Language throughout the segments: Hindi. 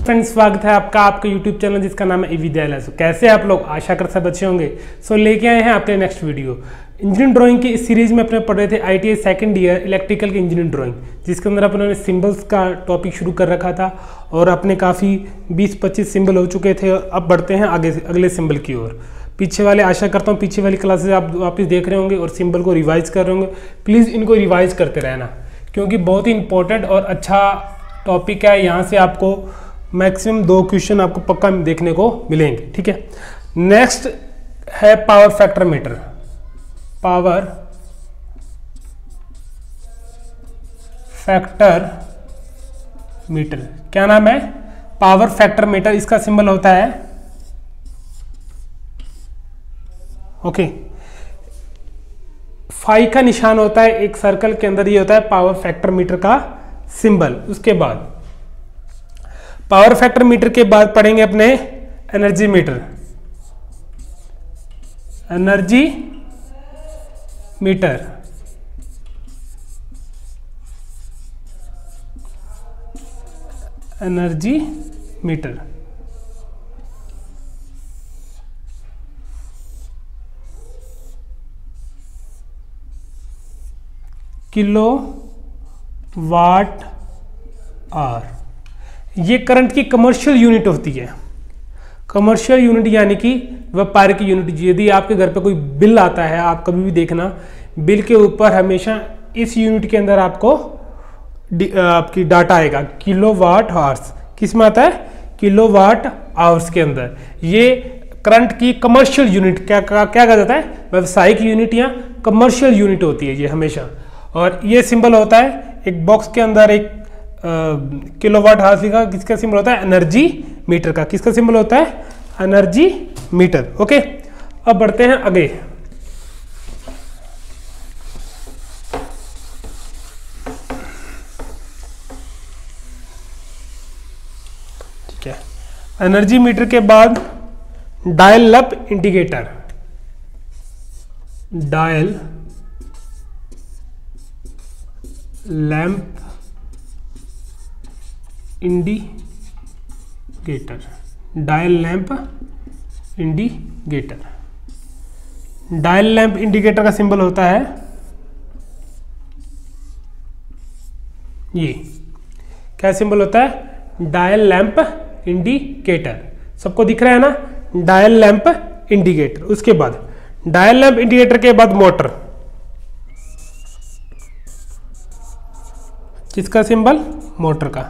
फ्रेंड्स, स्वागत है आपका आपके YouTube चैनल जिसका नाम है विद्यालय। कैसे आप लोग, आशा कर सब अच्छे होंगे। लेके आए हैं आपके नेक्स्ट वीडियो। इंजीनियरिंग ड्राइंग की इस सीरीज में अपने पढ़ रहे थे ITI सेकंड ईयर इलेक्ट्रिकल की इंजीनियरिंग ड्राइंग, जिसके अंदर अपने सिंबल्स का टॉपिक शुरू कर रखा था और अपने काफ़ी 20-25 सिंबल हो चुके थे। अब बढ़ते हैं आगे अगले सिंबल की ओर। पीछे वाले, आशा करता हूँ पीछे वाली क्लासेस आप वापस देख रहे होंगे और सिंबल को रिवाइज कर रहे होंगे। प्लीज़ इनको रिवाइज करते रहना, क्योंकि बहुत ही इंपॉर्टेंट और अच्छा टॉपिक है। यहाँ से आपको मैक्सिमम 2 क्वेश्चन आपको पक्का देखने को मिलेंगे। ठीक है, नेक्स्ट है power factor metre. Power factor metre क्या नाम है? Power factor metre. इसका सिंबल होता है ओके, फाई का निशान होता है एक सर्कल के अंदर, ये होता है पावर फैक्टर मीटर का सिंबल। उसके बाद पावर फैक्टर मीटर के बाद पढ़ेंगे अपने energy meter. Energy meter energy meter kilo watt hour. ये करंट की कमर्शियल यूनिट होती है। कमर्शियल यूनिट यानी कि व्यापारिक यूनिट। यदि आपके घर पे कोई बिल आता है, आप कभी भी देखना बिल के ऊपर हमेशा इस यूनिट के अंदर आपको आपकी डाटा आएगा किलो वाट आवर्स। किस में आता है? किलो वाट आवर्स के अंदर। ये करंट की कमर्शियल यूनिट क्या कहा जाता है? व्यावसायिक यूनिट या कमर्शियल यूनिट होती है ये हमेशा। और ये सिंबल होता है एक बॉक्स के अंदर, एक किलोवाट आवर्स लिखा। किसका सिंबल होता है? एनर्जी मीटर का। किसका सिंबल होता है? Energy meter. ओके, अब बढ़ते हैं आगे। ठीक है, एनर्जी मीटर के बाद dial lamp indicator. Dial lamp indicator. Dial lamp indicator. Dial lamp indicator का सिंबल होता है ये। क्या सिंबल होता है? Dial lamp indicator. सबको दिख रहा है ना? Dial lamp indicator. उसके बाद डायल लैंप इंडिकेटर के बाद मोटर। किसका सिंबल? मोटर का।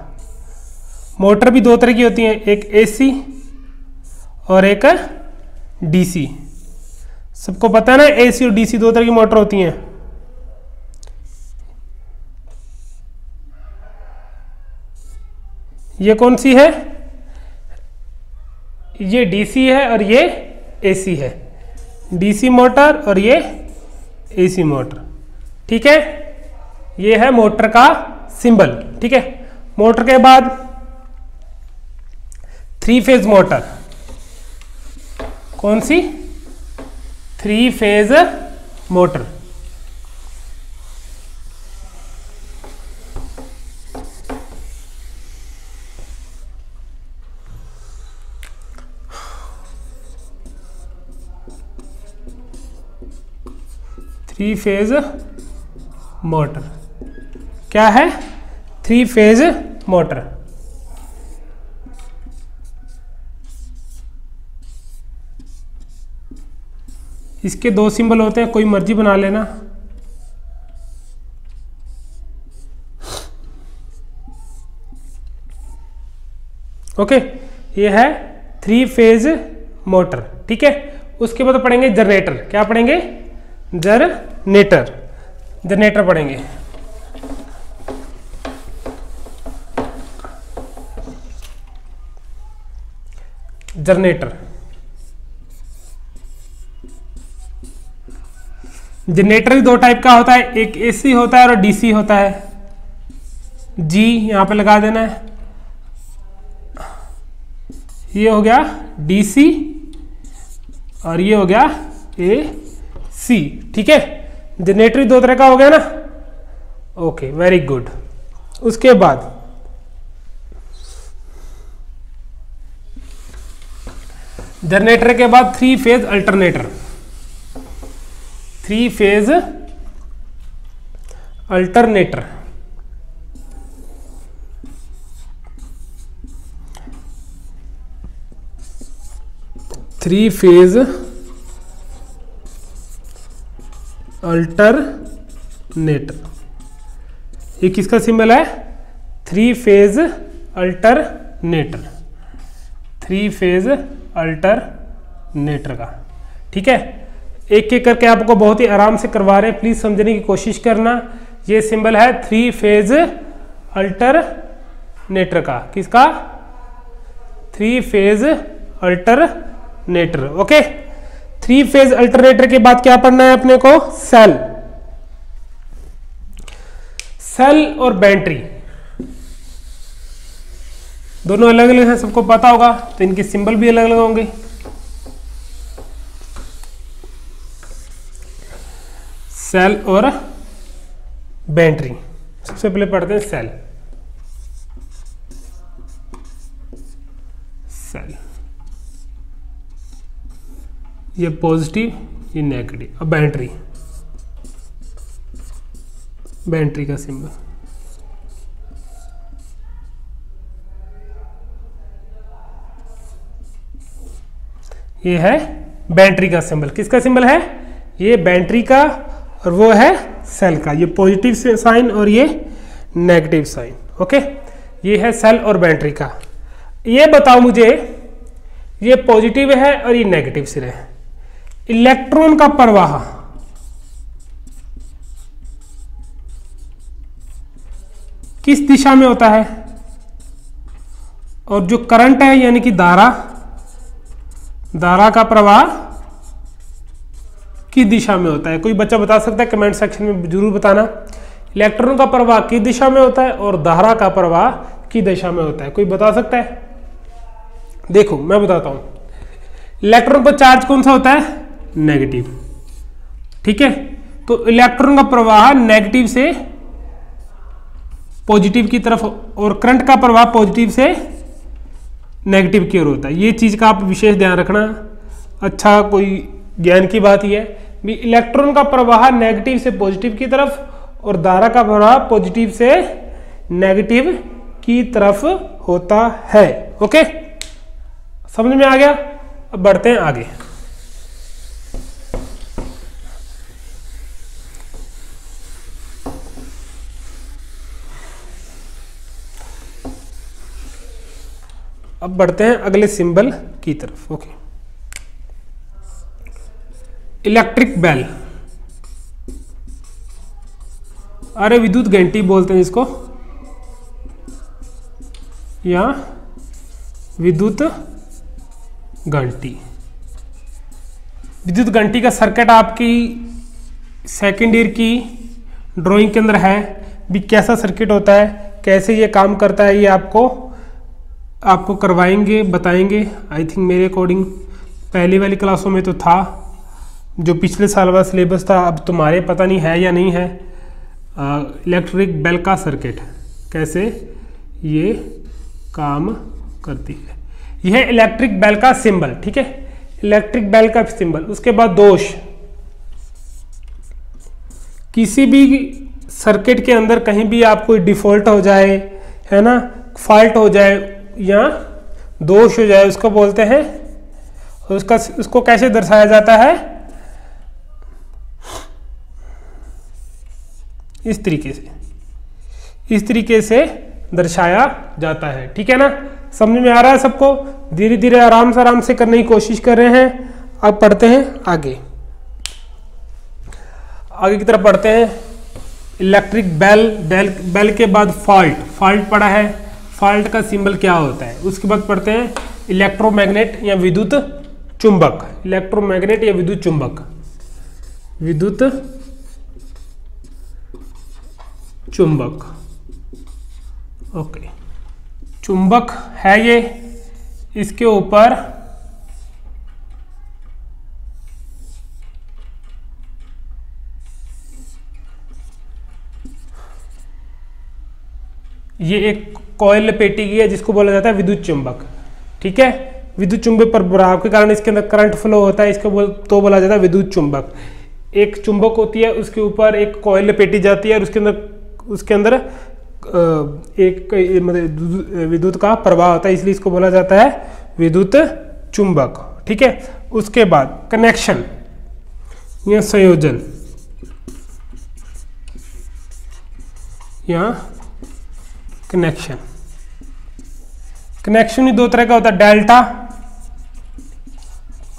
मोटर भी 2 तरह की होती हैं, एक AC और एक DC। सबको पता है ना, AC और DC 2 तरह की मोटर होती हैं। ये कौन सी है? ये DC है और ये AC है। DC मोटर और ये AC मोटर। ठीक है, ये है मोटर का सिंबल। ठीक है, मोटर के बाद 3 फेज मोटर। कौन सी? 3 phase motor. Three phase motor क्या है? 3 फेज मोटर। इसके 2 सिंबल होते हैं, कोई मर्जी बना लेना। ओके, ये है 3 फेज मोटर। ठीक है, उसके बाद पढ़ेंगे जनरेटर। क्या पढ़ेंगे? जनरेटर। जनरेटर पढ़ेंगे। जनरेटर। जनरेटर भी 2 टाइप का होता है, एक AC होता है और DC होता है। G यहां पे लगा देना है। ये हो गया DC और ये हो गया AC। ठीक है, जनरेटर भी 2 तरह का हो गया ना। Okay, very good. उसके बाद जनरेटर के बाद 3 phase alternator, 3 phase alternator, three phase alternator, ये किसका सिंबल है? 3 फेज अल्टरनेटर, 3 फेज अल्टरनेटर का। ठीक है, एक एक करके आपको बहुत ही आराम से करवा रहे हैं, प्लीज समझने की कोशिश करना। ये सिंबल है 3 फेज अल्टरनेटर का, किसका? 3 phase alternator. Okay, 3 phase alternator के बाद क्या पढ़ना है अपने को? सेल, सेल और बैटरी दोनों अलग अलग हैं, सबको पता होगा, तो इनके सिंबल भी अलग अलग होंगे। सेल और बैटरी, सबसे पहले पढ़ते हैं सेल। सेल, ये पॉजिटिव, ये नेगेटिव। अब बैटरी, बैटरी का सिंबल, ये है बैटरी का सिंबल। किसका सिंबल है? ये बैटरी का, और वो है सेल का। ये पॉजिटिव साइन और ये नेगेटिव साइन। ओके, ये है सेल और बैटरी का। ये बताओ मुझे, ये पॉजिटिव है और ये नेगेटिव सिरे है, इलेक्ट्रॉन का प्रवाह किस दिशा में होता है? और जो करंट है यानी कि धारा, धारा का प्रवाह किस दिशा में होता है? कोई बच्चा बता सकता है? कमेंट सेक्शन में जरूर बताना। इलेक्ट्रॉन का प्रवाह किस दिशा में होता है और धारा का प्रवाह किस दिशा में होता है? कोई बता सकता है? देखो मैं बताता हूं। इलेक्ट्रॉन पर चार्ज कौन सा होता है? नेगेटिव। ठीक है, तो इलेक्ट्रॉन का प्रवाह नेगेटिव से पॉजिटिव की तरफ, और करंट का प्रवाह पॉजिटिव से नेगेटिव की ओर होता है। ये चीज का आप विशेष ध्यान रखना। अच्छा, कोई ज्ञान की बात ही है भी, इलेक्ट्रॉन का प्रवाह नेगेटिव से पॉजिटिव की तरफ और धारा का प्रवाह पॉजिटिव से नेगेटिव की तरफ होता है। ओके, समझ में आ गया? अब बढ़ते हैं आगे। अब बढ़ते हैं अगले सिंबल की तरफ। ओके, इलेक्ट्रिक बेल, अरे विद्युत घंटी बोलते हैं इसको, या विद्युत घंटी। विद्युत घंटी का सर्किट आपकी सेकेंड ईयर की ड्राइंग के अंदर है भी, कैसा सर्किट होता है, कैसे ये काम करता है, ये आपको करवाएंगे, बताएंगे। आई थिंक मेरे अकॉर्डिंग पहली वाली क्लासों में तो था, जो पिछले साल वाला सिलेबस था, अब तुम्हारे पता नहीं है या नहीं है। इलेक्ट्रिक बेल का सर्किट कैसे ये काम करती है, यह इलेक्ट्रिक बेल का सिंबल। ठीक है, इलेक्ट्रिक बेल का सिंबल। उसके बाद दोष, किसी भी सर्किट के अंदर कहीं भी आपको डिफॉल्ट हो जाए, है ना, फॉल्ट हो जाए या दोष हो जाए, उसको बोलते हैं, उसको कैसे दर्शाया जाता है? इस तरीके से दर्शाया जाता है। ठीक है ना, समझ में आ रहा है सबको? धीरे धीरे आराम से करने की कोशिश कर रहे हैं। अब पढ़ते हैं आगे की तरफ पढ़ते हैं। इलेक्ट्रिक बेल के बाद फॉल्ट पढ़ा है, फॉल्ट का सिंबल क्या होता है। उसके बाद पढ़ते हैं इलेक्ट्रोमैग्नेट या विद्युत चुंबक। इलेक्ट्रोमैग्नेट या विद्युत चुंबक, विद्युत चुंबक। ओके, चुंबक है ये, इसके ऊपर ये एक कॉइल लपेटी गई है, जिसको बोला जाता है विद्युत चुंबक। ठीक है, विद्युत चुंबक प्रभाव के कारण इसके अंदर करंट फ्लो होता है, इसको तो बोला जाता है विद्युत चुंबक। एक चुंबक होती है, उसके ऊपर एक कॉइल लपेटी जाती है और उसके अंदर एक मतलब विद्युत का प्रवाह होता है, इसलिए इसको बोला जाता है विद्युत चुंबक। ठीक है, उसके बाद कनेक्शन या संयोजन या कनेक्शन। कनेक्शन ही दो तरह का होता है, डेल्टा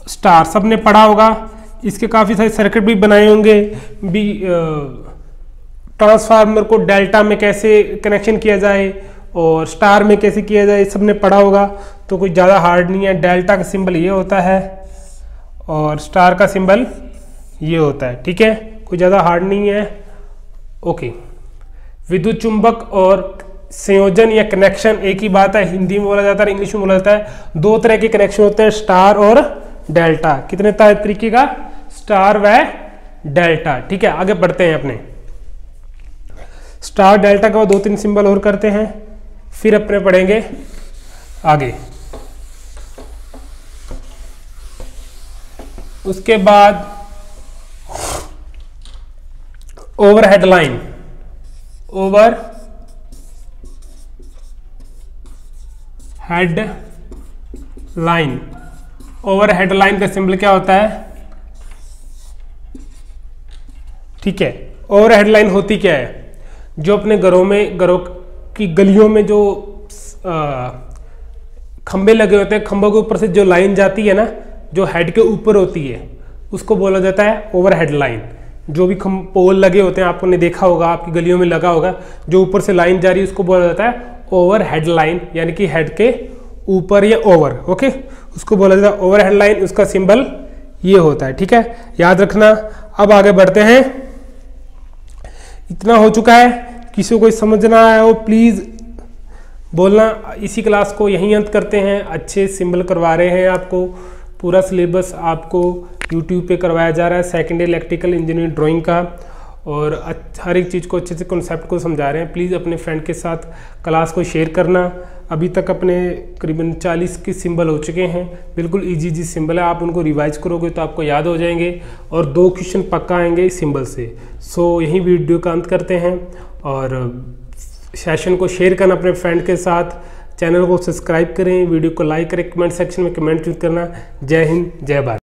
स्टार, सबने पढ़ा होगा। इसके काफी सारे सर्किट भी बनाए होंगे भी। ट्रांसफार्मर को डेल्टा में कैसे कनेक्शन किया जाए और स्टार में कैसे किया जाए, सबने पढ़ा होगा, तो कोई ज़्यादा हार्ड नहीं है। डेल्टा का सिंबल ये होता है और स्टार का सिंबल ये होता है। ठीक है, कोई ज़्यादा हार्ड नहीं है। ओके, विद्युत चुंबक और संयोजन या कनेक्शन एक ही बात है, हिंदी में बोला जाता है, इंग्लिश में बोला जाता है। दो तरह के कनेक्शन होते हैं, स्टार और डेल्टा। कितने तरीके का? स्टार व डेल्टा। ठीक है, आगे बढ़ते हैं अपने। स्टार डेल्टा के बाद 2-3 सिंबल और करते हैं, फिर अपने पढ़ेंगे आगे। उसके बाद overhead line, over head line. Over head line का सिंबल क्या होता है? ठीक है, ओवर हेड लाइन होती क्या है? जो अपने घरों की गलियों में जो खंबे लगे होते हैं, खंभों के ऊपर से जो लाइन जाती है ना, जो हेड के ऊपर होती है, उसको बोला जाता है ओवर हेड लाइन। जो भी पोल लगे होते हैं, आपने देखा होगा, आपकी गलियों में लगा होगा, जो ऊपर से लाइन जा रही है, उसको बोला जाता है ओवर हेड लाइन, यानी कि हेड के ऊपर या ओवर। ओके, उसको बोला जाता है ओवर हेड लाइन, उसका सिंबल ये होता है। ठीक है, याद रखना। अब आगे बढ़ते हैं। इतना हो चुका है, किसी को समझना आया हो प्लीज बोलना। इसी क्लास को यहीं अंत करते हैं। अच्छे सिंबल करवा रहे हैं आपको, पूरा सिलेबस आपको यूट्यूब पे करवाया जा रहा है, सेकेंड इलेक्ट्रिकल इंजीनियरिंग ड्राइंग का, और हर एक चीज़ को अच्छे से कॉन्सेप्ट को समझा रहे हैं। प्लीज़ अपने फ्रेंड के साथ क्लास को शेयर करना। अभी तक अपने करीबन 40 के सिंबल हो चुके हैं, बिल्कुल इजी सिंबल है। आप उनको रिवाइज करोगे तो आपको याद हो जाएंगे और 2 क्वेश्चन पक्का आएंगे इस सिंबल से। सो यही वीडियो का अंत करते हैं और सेशन को शेयर करना अपने फ्रेंड के साथ। चैनल को सब्सक्राइब करें, वीडियो को लाइक करें, कमेंट सेक्शन में कमेंट करना। जय हिंद, जय भारत।